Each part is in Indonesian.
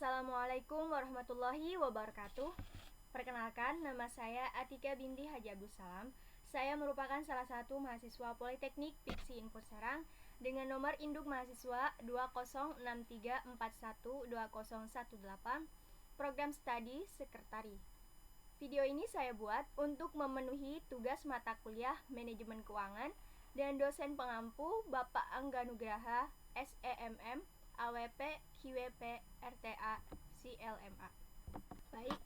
Assalamualaikum warahmatullahi wabarakatuh. Perkenalkan, nama saya Atika binti Haji Abdul Salam. Saya merupakan salah satu mahasiswa Politeknik Piksi Info Serang dengan nomor induk mahasiswa 2063412018, program studi sekretari. Video ini saya buat untuk memenuhi tugas mata kuliah Manajemen Keuangan dan dosen pengampu Bapak Angga Nugraha, SEMM, AWP, QWP, RTA, CLMA. Baik,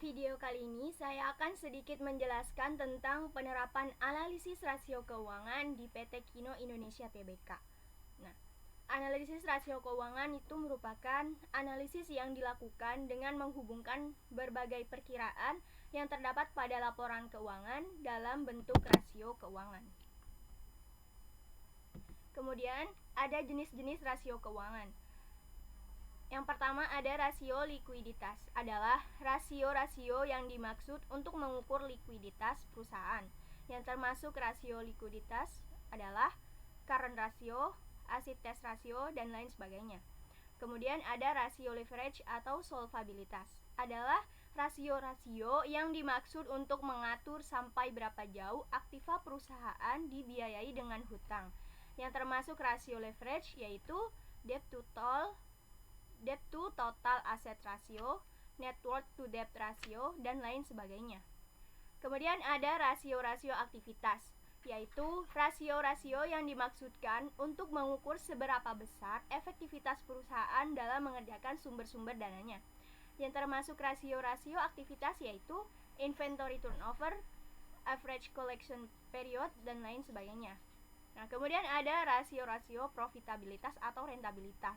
video kali ini saya akan sedikit menjelaskan tentang penerapan analisis rasio keuangan di PT Kino Indonesia Tbk. Nah, analisis rasio keuangan itu merupakan analisis yang dilakukan dengan menghubungkan berbagai perkiraan yang terdapat pada laporan keuangan dalam bentuk rasio keuangan. Kemudian ada jenis-jenis rasio keuangan. Yang pertama ada rasio likuiditas, adalah rasio-rasio yang dimaksud untuk mengukur likuiditas perusahaan. Yang termasuk rasio likuiditas adalah current ratio, asset test ratio, dan lain sebagainya. Kemudian ada rasio leverage atau solvabilitas, adalah rasio-rasio yang dimaksud untuk mengatur sampai berapa jauh aktiva perusahaan dibiayai dengan hutang. Yang termasuk rasio leverage yaitu debt to total asset ratio, net worth to debt ratio, dan lain sebagainya. Kemudian ada rasio-rasio aktivitas, yaitu rasio-rasio yang dimaksudkan untuk mengukur seberapa besar efektivitas perusahaan dalam mengerjakan sumber-sumber dananya. Yang termasuk rasio-rasio aktivitas yaitu inventory turnover, average collection period, dan lain sebagainya. Nah, kemudian ada rasio-rasio profitabilitas atau rentabilitas,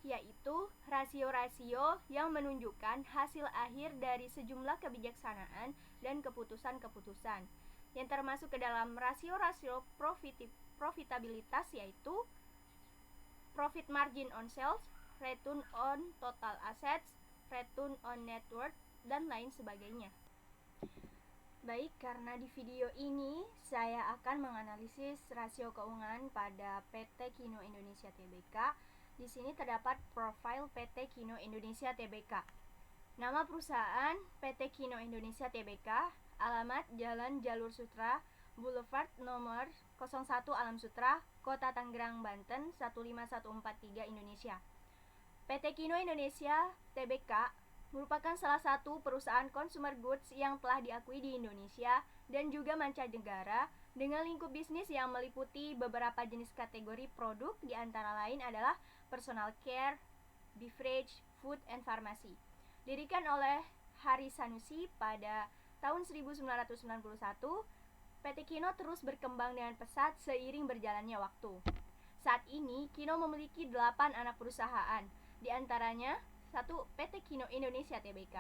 yaitu rasio-rasio yang menunjukkan hasil akhir dari sejumlah kebijaksanaan dan keputusan-keputusan. Yang termasuk ke dalam rasio-rasio profitabilitas yaitu profit margin on sales, return on total assets, return on net worth, dan lain sebagainya. Baik, karena di video ini saya akan menganalisis rasio keuangan pada PT Kino Indonesia Tbk. Di sini terdapat profil PT Kino Indonesia Tbk. Nama perusahaan PT Kino Indonesia Tbk, alamat Jalan Jalur Sutra, Boulevard nomor 01 Alam Sutra, Kota Tangerang, Banten 15143 Indonesia. PT Kino Indonesia Tbk merupakan salah satu perusahaan consumer goods yang telah diakui di Indonesia dan juga mancanegara dengan lingkup bisnis yang meliputi beberapa jenis kategori produk, di antara lain adalah personal care, beverage, food, and pharmacy. Didirikan oleh Hari Sanusi pada tahun 1991, PT Kino terus berkembang dengan pesat seiring berjalannya waktu. Saat ini, Kino memiliki 8 anak perusahaan, di antaranya 1. PT Kino Indonesia Tbk,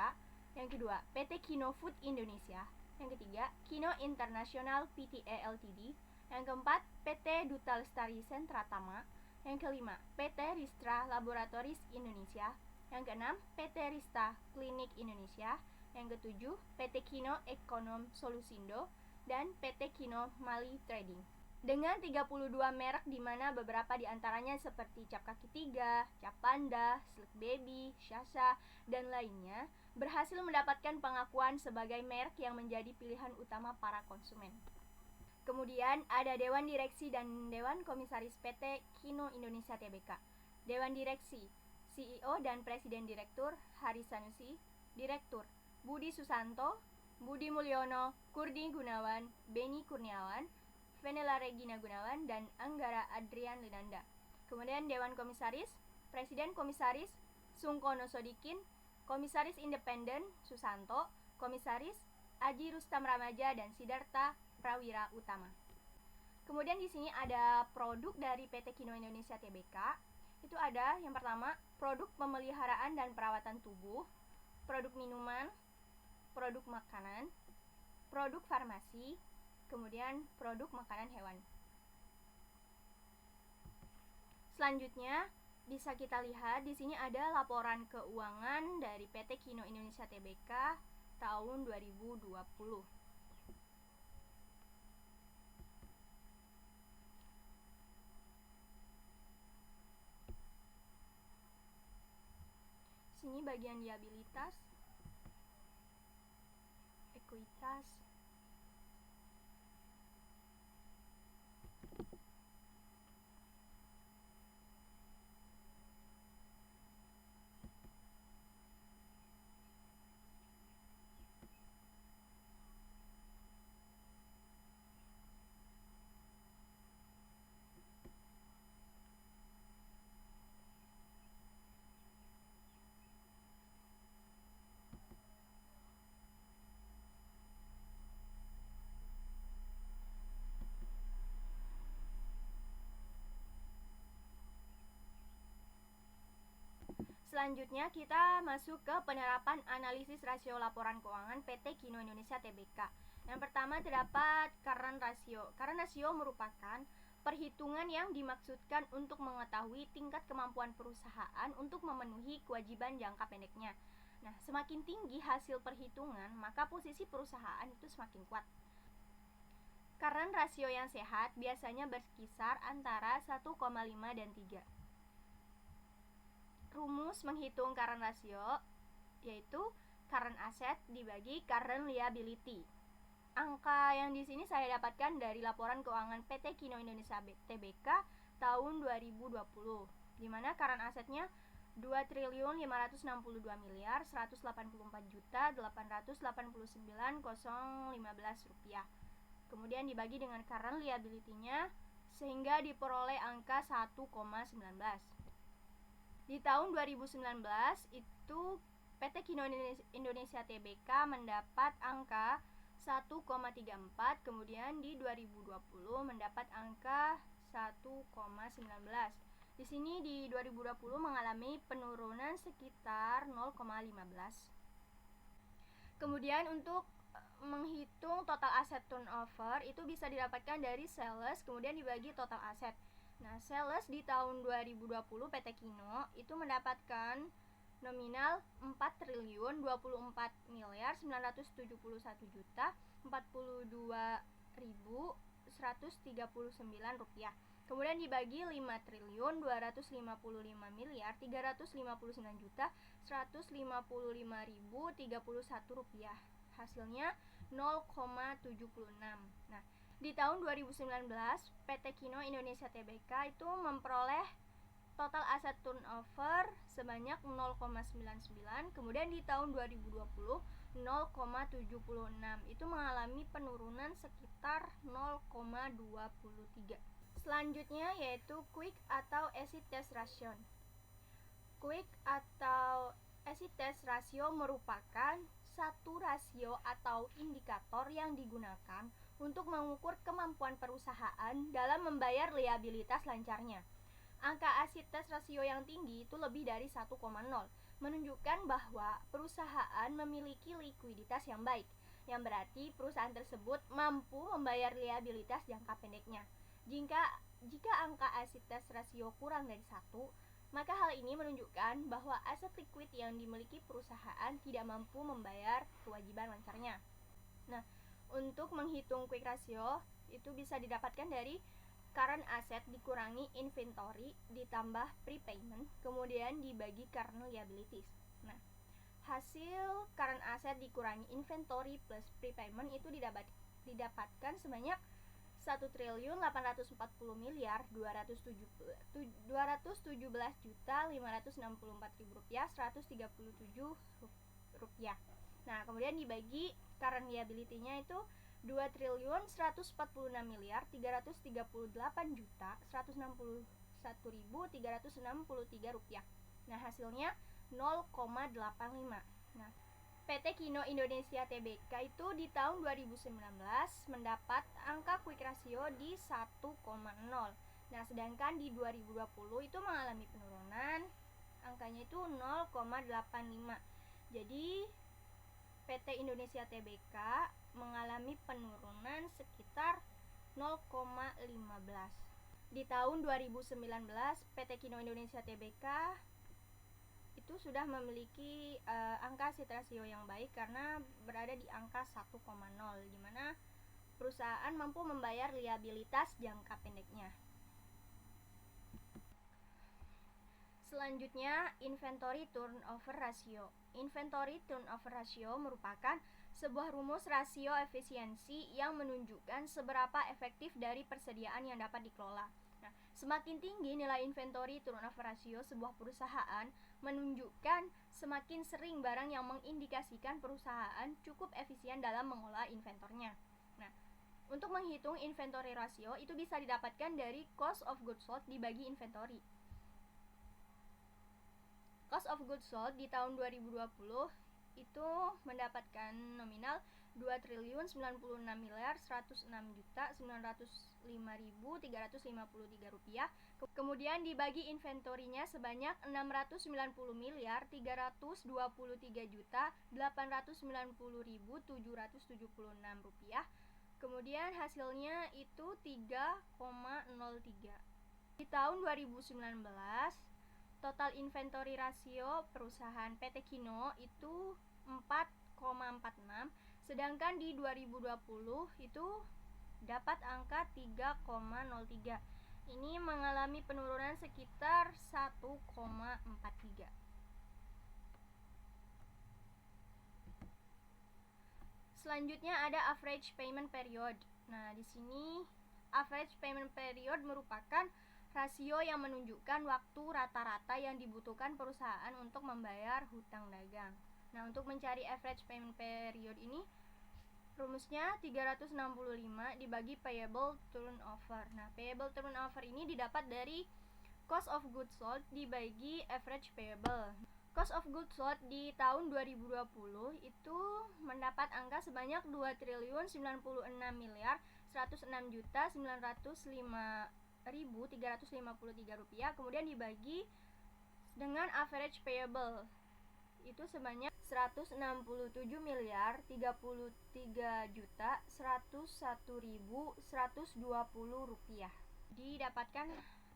yang kedua PT Kino Food Indonesia, yang ketiga Kino International Pte Ltd, yang keempat PT Duta Lestari Sentra Tama, yang kelima PT Ristra Laboratories Indonesia, yang keenam PT Rista Klinik Indonesia, yang ketujuh PT Kino Ekonom Solusindo, dan PT Kino Mali Trading. Dengan 32 merek, di mana beberapa di antaranya seperti Cap Kaki Tiga, Cap Panda, Slick Baby, Shasha, dan lainnya berhasil mendapatkan pengakuan sebagai merek yang menjadi pilihan utama para konsumen. Kemudian ada Dewan Direksi dan Dewan Komisaris PT Kino Indonesia Tbk. Dewan Direksi, CEO dan Presiden Direktur Hari Sanusi, Direktur Budi Susanto, Budi Mulyono, Kurdi Gunawan, Beni Kurniawan, Venela Regina Gunawan, dan Anggara Adrian Linanda. Kemudian Dewan Komisaris, Presiden Komisaris Sungkono Sodikin, Komisaris Independen Susanto, Komisaris Aji Rustam Ramaja, dan Sidarta Prawira Utama. Kemudian di sini ada produk dari PT Kino Indonesia Tbk. Itu ada yang pertama, produk pemeliharaan dan perawatan tubuh, produk minuman, produk makanan, produk farmasi, kemudian produk makanan hewan. Selanjutnya bisa kita lihat di sini ada laporan keuangan dari PT Kino Indonesia Tbk tahun 2020. Sini bagian liabilitas, ekuitas, Selanjutnya kita masuk ke penerapan analisis rasio laporan keuangan PT Kino Indonesia Tbk. Yang pertama terdapat current ratio. Current ratio merupakan perhitungan yang dimaksudkan untuk mengetahui tingkat kemampuan perusahaan untuk memenuhi kewajiban jangka pendeknya. Nah, semakin tinggi hasil perhitungan, maka posisi perusahaan itu semakin kuat. Current ratio yang sehat biasanya berkisar antara 1,5 dan 3. Rumus menghitung current ratio yaitu current asset dibagi current liability. Angka yang di sini saya dapatkan dari laporan keuangan PT Kino Indonesia Tbk tahun 2020, di mana current assetnya 2.564.184.889.015 rupiah. Kemudian dibagi dengan current liability-nya sehingga diperoleh angka 1,19. Di tahun 2019 itu PT Kino Indonesia Tbk mendapat angka 1,34, kemudian di 2020 mendapat angka 1,19. Di sini di 2020 mengalami penurunan sekitar 0,15. Kemudian untuk menghitung total aset turnover itu bisa didapatkan dari sales kemudian dibagi total aset. Nah, sales di tahun 2020 PT Kino itu mendapatkan nominal 4.4.971.042.139 rupiah. Kemudian dibagi 5.259.359.155.031 rupiah. Hasilnya 0,76. Nah, di tahun 2019 PT Kino Indonesia Tbk itu memperoleh total aset turnover sebanyak 0,99, kemudian di tahun 2020 0,76, itu mengalami penurunan sekitar 0,23. Selanjutnya yaitu quick atau acid test ratio. Quick atau acid test ratio merupakan satu rasio atau indikator yang digunakan untuk mengukur kemampuan perusahaan dalam membayar liabilitas lancarnya. Angka acid test rasio yang tinggi itu lebih dari 1,0, menunjukkan bahwa perusahaan memiliki likuiditas yang baik, yang berarti perusahaan tersebut mampu membayar liabilitas jangka pendeknya. Jika angka acid test rasio kurang dari 1, maka hal ini menunjukkan bahwa aset liquid yang dimiliki perusahaan tidak mampu membayar kewajiban lancarnya. Nah, untuk menghitung quick ratio itu bisa didapatkan dari current asset dikurangi inventory ditambah prepayment kemudian dibagi current liabilities. Nah, hasil current asset dikurangi inventory plus prepayment itu didapatkan sebanyak 1.840.217.564.137 rupiah. Nah, kemudian dibagi current liability-nya itu 2.148.368.161.363 rupiah. Nah, hasilnya 0,85. Nah, PT Kino Indonesia Tbk itu di tahun 2019 mendapat angka quick ratio di 1,0. Nah, sedangkan di 2020 itu mengalami penurunan, angkanya itu 0,85. Jadi PT Indonesia Tbk mengalami penurunan sekitar 0,15. Di tahun 2019 PT Kino Indonesia Tbk itu sudah memiliki angka acid ratio yang baik karena berada di angka 1,0, di mana perusahaan mampu membayar liabilitas jangka pendeknya. Selanjutnya, inventory turnover ratio. Inventory turnover ratio merupakan sebuah rumus rasio efisiensi yang menunjukkan seberapa efektif dari persediaan yang dapat dikelola. Nah, semakin tinggi nilai inventory turnover ratio sebuah perusahaan menunjukkan semakin sering barang yang mengindikasikan perusahaan cukup efisien dalam mengolah inventornya. Nah, untuk menghitung inventory ratio itu bisa didapatkan dari cost of goods sold dibagi inventory. Cost of goods sold di tahun 2020 itu mendapatkan nominal 2.996.106.905.353 rupiah. Kemudian dibagi inventorinya sebanyak 690.323.890.776 rupiah. Kemudian hasilnya itu 3,03. Di tahun 2019 total inventory rasio perusahaan PT Kino itu 4,46, sedangkan di 2020 itu dapat angka 3,03. Ini mengalami penurunan sekitar 1,43. Selanjutnya ada average payment period. Nah, di sini average payment period merupakan rasio yang menunjukkan waktu rata-rata yang dibutuhkan perusahaan untuk membayar hutang dagang. Nah, untuk mencari average payment period ini rumusnya 365 dibagi payable turnover. Nah, payable turnover ini didapat dari cost of goods sold dibagi average payable. Cost of goods sold di tahun 2020 itu mendapat angka sebanyak 2.196.106.905.353 rupiah, kemudian dibagi dengan average payable itu sebanyak 163.033.101.120 rupiah. Didapatkan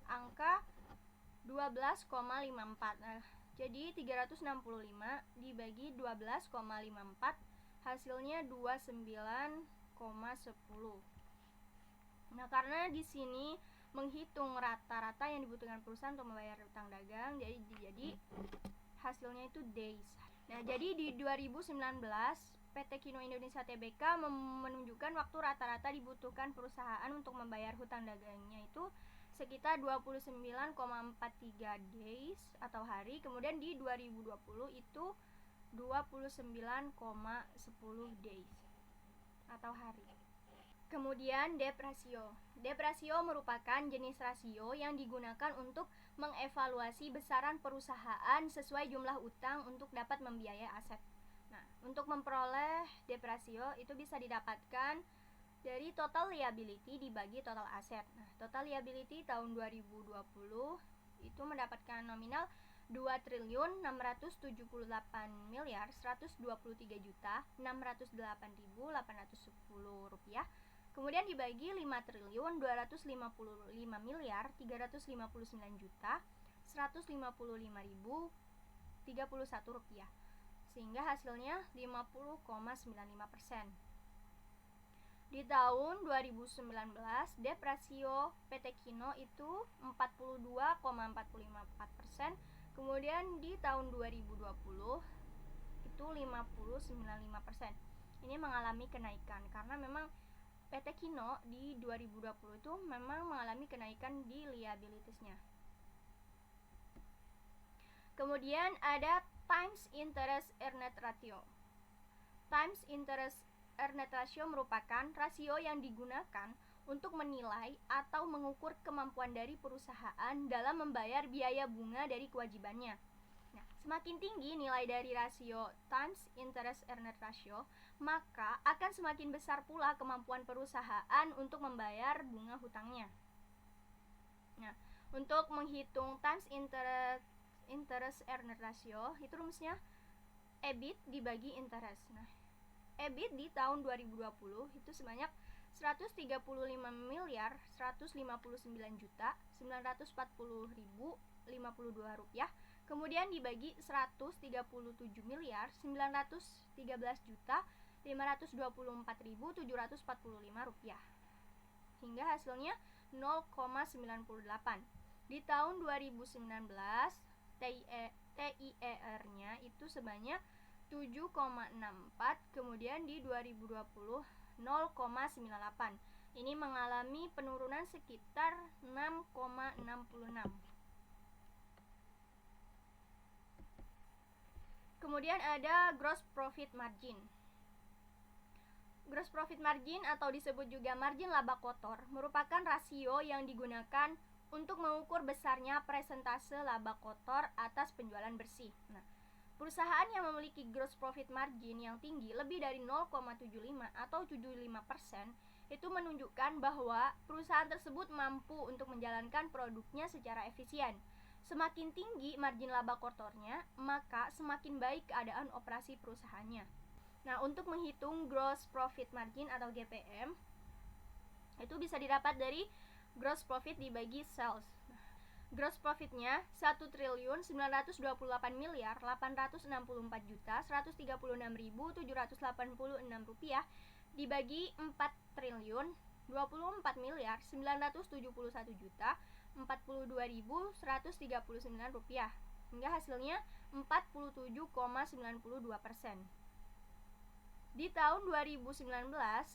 angka 12,54. Nah, jadi 365 dibagi 12,54 hasilnya 29,10. Nah, karena di sini menghitung rata-rata yang dibutuhkan perusahaan untuk membayar utang dagang, jadi hasilnya itu days. Nah, jadi di 2019 PT Kino Indonesia Tbk menunjukkan waktu rata-rata dibutuhkan perusahaan untuk membayar hutang dagangnya itu sekitar 29,43 days atau hari. Kemudian di 2020 itu 29,10 days atau hari. Kemudian debt ratio. Debt ratio merupakan jenis rasio yang digunakan untuk mengevaluasi besaran perusahaan sesuai jumlah utang untuk dapat membiayai aset. Nah, untuk memperoleh debt ratio itu bisa didapatkan dari total liability dibagi total aset. Nah, total liability tahun 2020 itu mendapatkan nominal 2.123.623.810 rupiah. Kemudian dibagi 5.255.959.155.031 rupiah, sehingga hasilnya 50,95%. Di tahun 2019 debt ratio PT Kino itu 42,45%. Kemudian di tahun 2020 itu 50,95%. Ini mengalami kenaikan karena memang PT Kino di 2020 itu memang mengalami kenaikan di liabilitiesnya. Kemudian ada times interest earned ratio. Times interest earned ratio merupakan rasio yang digunakan untuk menilai atau mengukur kemampuan dari perusahaan dalam membayar biaya bunga dari kewajibannya. Nah, semakin tinggi nilai dari rasio times interest earned ratio, maka akan semakin besar pula kemampuan perusahaan untuk membayar bunga hutangnya. Nah, untuk menghitung times interest earned ratio itu rumusnya EBIT dibagi interest. Nah, EBIT di tahun 2020 itu sebanyak 135.159.940.052 rupiah. Kemudian dibagi 137.913.524.745 rupiah, hingga hasilnya 0,98. Di tahun 2019 TIR-nya itu sebanyak 7,64, kemudian di 2020 0,98. Ini mengalami penurunan sekitar 6,66. Kemudian ada gross profit margin. Gross profit margin atau disebut juga margin laba kotor merupakan rasio yang digunakan untuk mengukur besarnya persentase laba kotor atas penjualan bersih. Nah, perusahaan yang memiliki gross profit margin yang tinggi lebih dari 0,75 atau 75% itu menunjukkan bahwa perusahaan tersebut mampu untuk menjalankan produknya secara efisien. Semakin tinggi margin laba kotornya, maka semakin baik keadaan operasi perusahaannya. Nah, untuk menghitung gross profit margin atau GPM, itu bisa didapat dari gross profit dibagi sales. Gross profitnya 1.928.864.136.786 rupiah dibagi 4.971.422.139 rupiah, hingga hasilnya 47,92%. Di tahun 2019,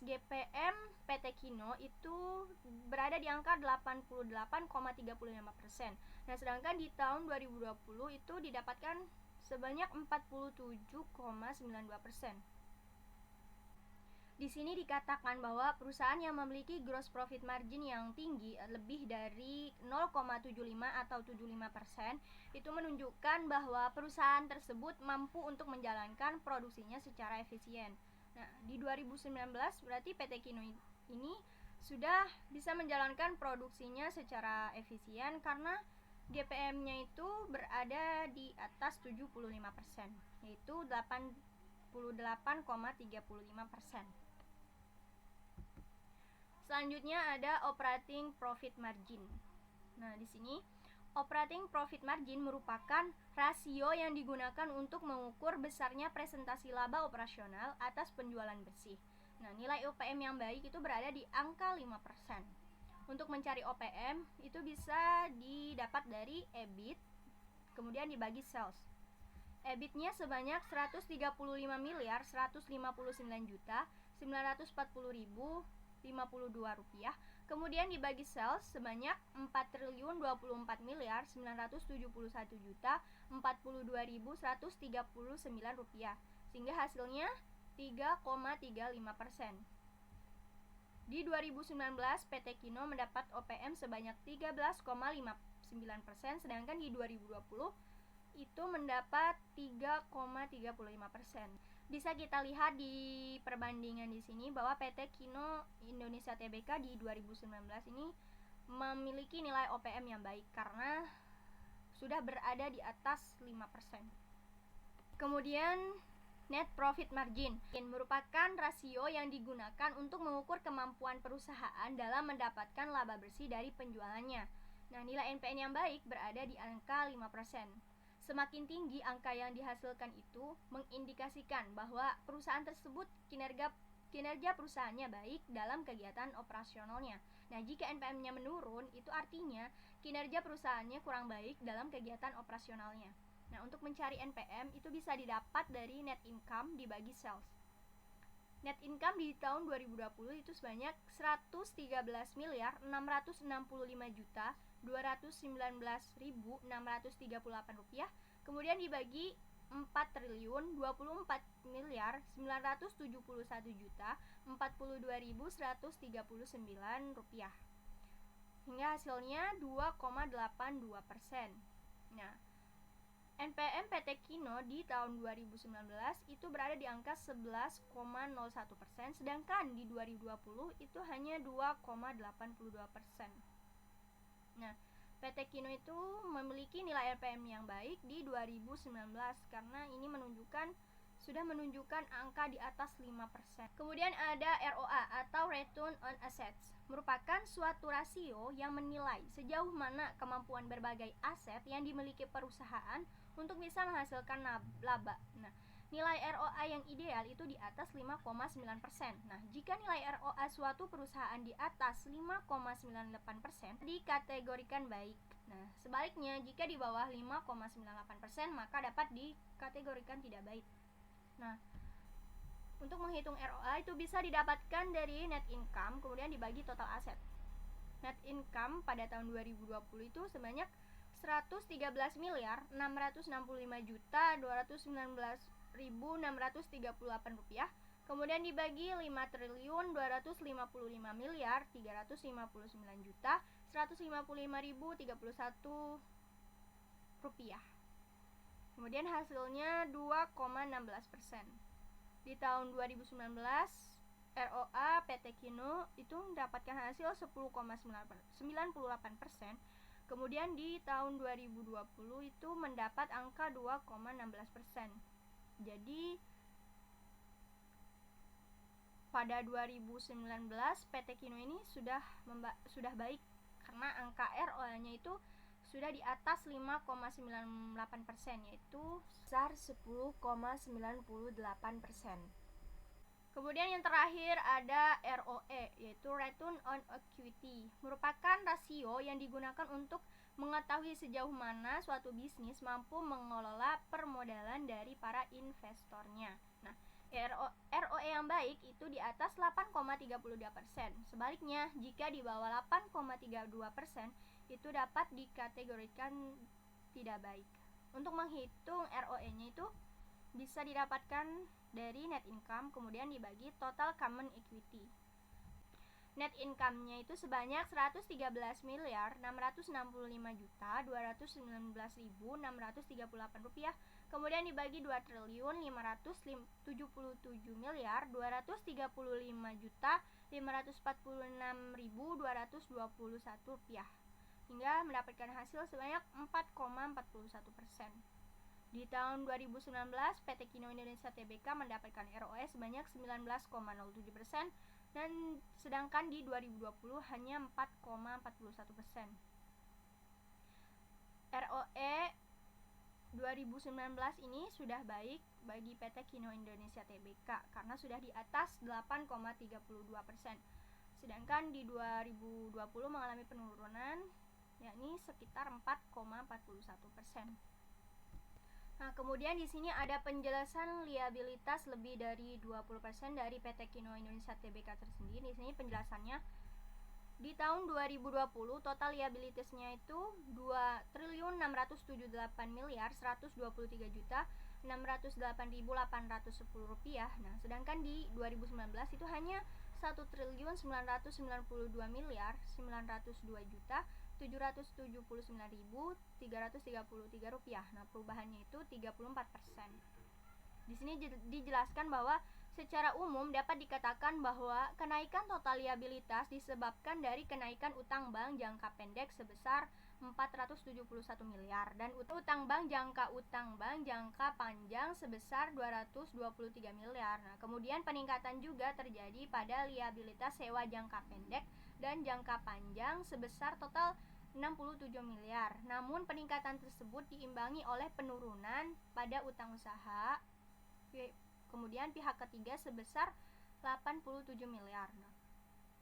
GPM PT Kino itu berada di angka 88,35%. Nah, sedangkan di tahun 2020 itu didapatkan sebanyak 47,92%. Di sini dikatakan bahwa perusahaan yang memiliki gross profit margin yang tinggi lebih dari 0,75 atau 75% itu menunjukkan bahwa perusahaan tersebut mampu untuk menjalankan produksinya secara efisien. Nah, di 2019 berarti PT Kino ini sudah bisa menjalankan produksinya secara efisien karena GPM-nya itu berada di atas 75%, yaitu 88,35%. Selanjutnya ada operating profit margin. Nah, di sini operating profit margin merupakan rasio yang digunakan untuk mengukur besarnya presentasi laba operasional atas penjualan bersih. Nah, nilai OPM yang baik itu berada di angka 5%. Untuk mencari OPM itu bisa didapat dari EBIT, kemudian dibagi sales. EBIT-nya sebanyak 139.949.940.052 rupiah, kemudian dibagi sales sebanyak 4.024.971.042.139 rupiah, sehingga hasilnya 3,35%. Di 2019, PT Kino mendapat OPM sebanyak 13,59%, sedangkan di 2020 itu mendapat 3,35%. Bisa kita lihat di perbandingan di sini bahwa PT Kino Indonesia Tbk di 2019 ini memiliki nilai OPM yang baik karena sudah berada di atas 5%. Kemudian net profit margin merupakan rasio yang digunakan untuk mengukur kemampuan perusahaan dalam mendapatkan laba bersih dari penjualannya. Nah, nilai NPN yang baik berada di angka 5%. Semakin tinggi angka yang dihasilkan itu mengindikasikan bahwa perusahaan tersebut kinerja perusahaannya baik dalam kegiatan operasionalnya. Nah, jika NPM-nya menurun, itu artinya kinerja perusahaannya kurang baik dalam kegiatan operasionalnya. Nah, untuk mencari NPM itu bisa didapat dari net income dibagi sales. Net income di tahun 2020 itu sebanyak 113.659.219.638 rupiah, kemudian dibagi 4.4.971.042.139 rupiah, hingga hasilnya 2,82%. Nah, NPM PT Kino di tahun 2019 itu berada di angka 11,01%, sedangkan di 2020 itu hanya 2,82%. Nah, PT Kino itu memiliki nilai NPM yang baik di 2019 karena ini sudah menunjukkan angka di atas 5%. Kemudian ada ROA atau Return on Assets, merupakan suatu rasio yang menilai sejauh mana kemampuan berbagai aset yang dimiliki perusahaan untuk bisa menghasilkan laba. Nah, nilai ROA yang ideal itu di atas 5,9%. Nah, jika nilai ROA suatu perusahaan di atas 5,98% dikategorikan baik. Nah, sebaliknya jika di bawah 5,98% maka dapat dikategorikan tidak baik. Nah, untuk menghitung ROA itu bisa didapatkan dari net income kemudian dibagi total aset. Net income pada tahun 2020 itu sebanyak 113 miliar 665 juta 219.638 rupiah, kemudian dibagi 5 triliun 255 miliar 359 juta 155.031 rupiah. Kemudian hasilnya 2,16%. Di tahun 2019 ROA PT Kino itu mendapatkan hasil 10,98%. Kemudian di tahun 2020 itu mendapat angka 2,16%. Jadi pada 2019 PT Kino ini sudah baik karena angka ROA-nya itu sudah di atas 5,98%, yaitu sebesar 10,98%. Kemudian yang terakhir ada ROE, yaitu Return on Equity, merupakan rasio yang digunakan untuk mengetahui sejauh mana suatu bisnis mampu mengelola permodalan dari para investornya. Nah, ROE yang baik itu di atas 8,32%. Sebaliknya, jika di bawah 8,32% itu dapat dikategorikan tidak baik. Untuk menghitung ROE-nya itu bisa didapatkan dari net income kemudian dibagi total common equity. Net income-nya itu sebanyak 113 miliar 665 juta 219.638 rupiah, kemudian dibagi 2 triliun 577 miliar 235 juta 546.221 rupiah, hingga mendapatkan hasil sebanyak 4,41%. Di tahun 2019, PT Kino Indonesia Tbk mendapatkan ROE sebanyak 19,07%, dan sedangkan di 2020 hanya 4,41%. ROE 2019 ini sudah baik bagi PT Kino Indonesia Tbk karena sudah di atas 8,32%. Sedangkan di 2020 mengalami penurunan yakni sekitar 4,41%. Nah, kemudian di sini ada penjelasan liabilitas lebih dari 20% dari PT Kino Indonesia Tbk tersendiri. Di sini penjelasannya, di tahun 2020 total liabilitasnya itu 2 triliun 678 miliar 123 juta 608.810 rupiah. Nah, sedangkan di 2019 itu hanya 1 triliun 992 miliar 902 juta 779.333 rupiah. Nah, perubahannya itu 34%. Di sini dijelaskan bahwa secara umum dapat dikatakan bahwa kenaikan total liabilitas disebabkan dari kenaikan utang bank jangka pendek sebesar 471 miliar dan utang bank jangka panjang sebesar 223 miliar. Nah, kemudian peningkatan juga terjadi pada liabilitas sewa jangka pendek dan jangka panjang sebesar total 67 miliar. Namun peningkatan tersebut diimbangi oleh penurunan pada utang usaha, kemudian pihak ketiga sebesar 87 miliar. Nah,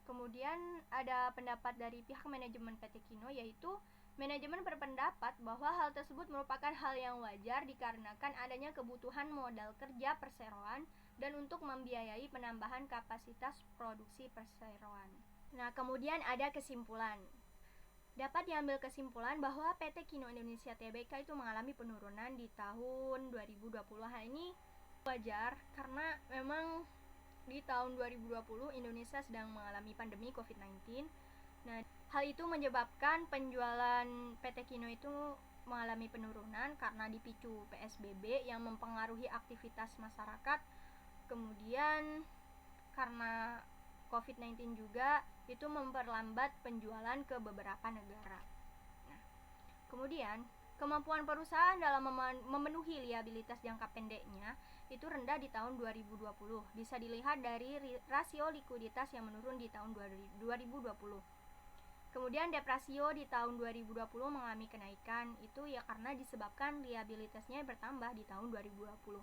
kemudian ada pendapat dari pihak manajemen PT Kino, yaitu manajemen berpendapat bahwa hal tersebut merupakan hal yang wajar dikarenakan adanya kebutuhan modal kerja perseroan dan untuk membiayai penambahan kapasitas produksi perseroan. Nah, kemudian ada kesimpulan. Dapat diambil kesimpulan bahwa PT Kino Indonesia Tbk itu mengalami penurunan di tahun 2020. Hal ini wajar karena memang di tahun 2020 Indonesia sedang mengalami pandemi COVID-19. Nah, hal itu menyebabkan penjualan PT Kino itu mengalami penurunan karena dipicu PSBB yang mempengaruhi aktivitas masyarakat. Kemudian karena COVID-19 juga itu memperlambat penjualan ke beberapa negara. Nah, kemudian kemampuan perusahaan dalam memenuhi liabilitas jangka pendeknya itu rendah di tahun 2020. Bisa dilihat dari rasio likuiditas yang menurun di tahun 2020. Kemudian deprasio di tahun 2020 mengalami kenaikan, itu ya karena disebabkan liabilitasnya bertambah di tahun 2020.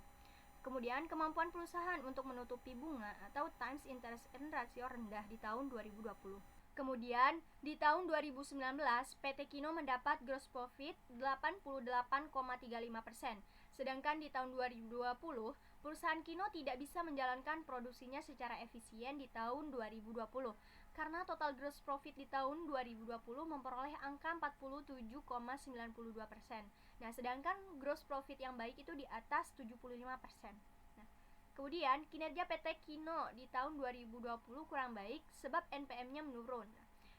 Kemudian kemampuan perusahaan untuk menutupi bunga atau times interest earn rasio rendah di tahun 2020. Kemudian di tahun 2019 PT Kino mendapat gross profit 88,35%. Sedangkan di tahun 2020 perusahaan Kino tidak bisa menjalankan produksinya secara efisien di tahun 2020 karena total gross profit di tahun 2020 memperoleh angka 47,92%. Nah, sedangkan gross profit yang baik itu di atas 75%. Kemudian, kinerja PT Kino di tahun 2020 kurang baik sebab NPM-nya menurun.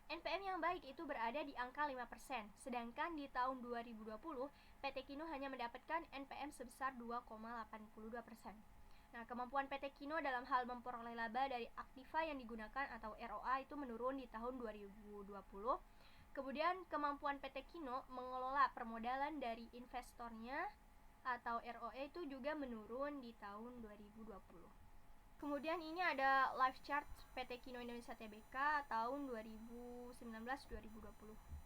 NPM yang baik itu berada di angka 5%, sedangkan di tahun 2020 PT Kino hanya mendapatkan NPM sebesar 2,82%. Nah, kemampuan PT Kino dalam hal memperoleh laba dari aktiva yang digunakan atau ROA itu menurun di tahun 2020. Kemudian, kemampuan PT Kino mengelola permodalan dari investornya atau ROE itu juga menurun di tahun 2020. Kemudian ini ada live chart PT Kino Indonesia Tbk tahun 2019-2020.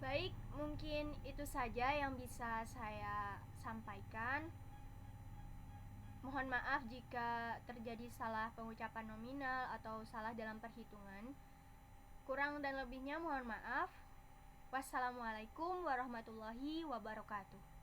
Baik, mungkin itu saja yang bisa saya sampaikan. Mohon maaf jika terjadi salah pengucapan nominal atau salah dalam perhitungan. Kurang dan lebihnya mohon maaf. Wassalamualaikum warahmatullahi wabarakatuh.